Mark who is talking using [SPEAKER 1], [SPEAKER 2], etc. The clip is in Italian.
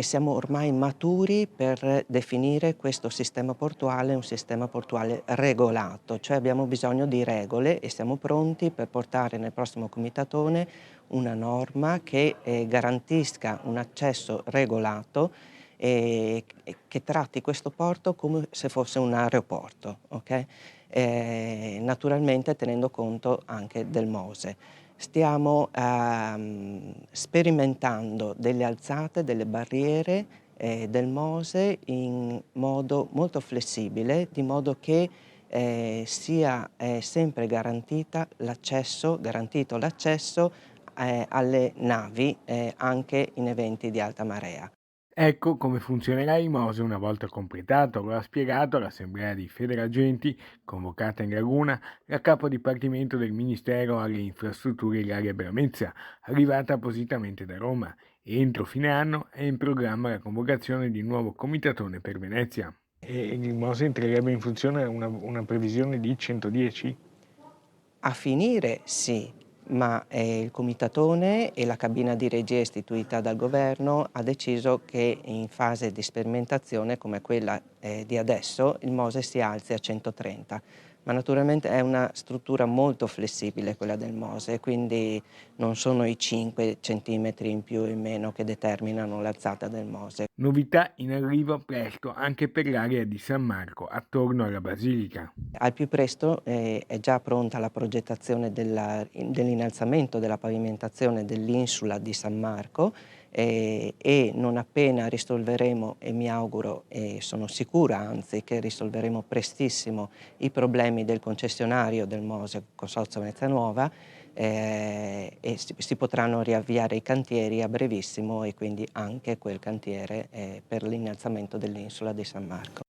[SPEAKER 1] E siamo ormai maturi per definire questo sistema portuale un sistema portuale regolato, cioè abbiamo bisogno di regole e siamo pronti per portare nel prossimo comitatone una norma che garantisca un accesso regolato e che tratti questo porto come se fosse un aeroporto, ok? Naturalmente tenendo conto anche del Mose. Stiamo, sperimentando delle alzate, delle barriere, del Mose in modo molto flessibile, di modo che, sia, sempre garantito l'accesso, alle navi, anche in eventi di alta marea.
[SPEAKER 2] Ecco come funzionerà il MOSE una volta completato, lo ha spiegato all'Assemblea di Federagenti, convocata in Laguna, la capo dipartimento del Ministero alle Infrastrutture Ilaria Bramezza, arrivata appositamente da Roma. Entro fine anno è in programma la convocazione di un nuovo comitatone per Venezia. E il MOSE entrerebbe in funzione una previsione di 110?
[SPEAKER 1] A finire sì, ma, il comitatone e la cabina di regia istituita dal governo ha deciso che in fase di sperimentazione come quella, di adesso, il Mose si alzi a 130. Ma naturalmente è una struttura molto flessibile quella del Mose, quindi non sono i 5 centimetri in più o in meno che determinano l'alzata del Mose.
[SPEAKER 2] Novità in arrivo presto anche per l'area di San Marco, attorno alla Basilica.
[SPEAKER 1] Al più presto, è già pronta la progettazione dell'innalzamento della pavimentazione dell'insula di San Marco, e non appena risolveremo, e mi auguro e sono sicura anzi che risolveremo prestissimo i problemi del concessionario del Mose, Consorzio Venezia Nuova, e si potranno riavviare i cantieri a brevissimo e quindi anche quel cantiere, per l'innalzamento dell'insula di San Marco.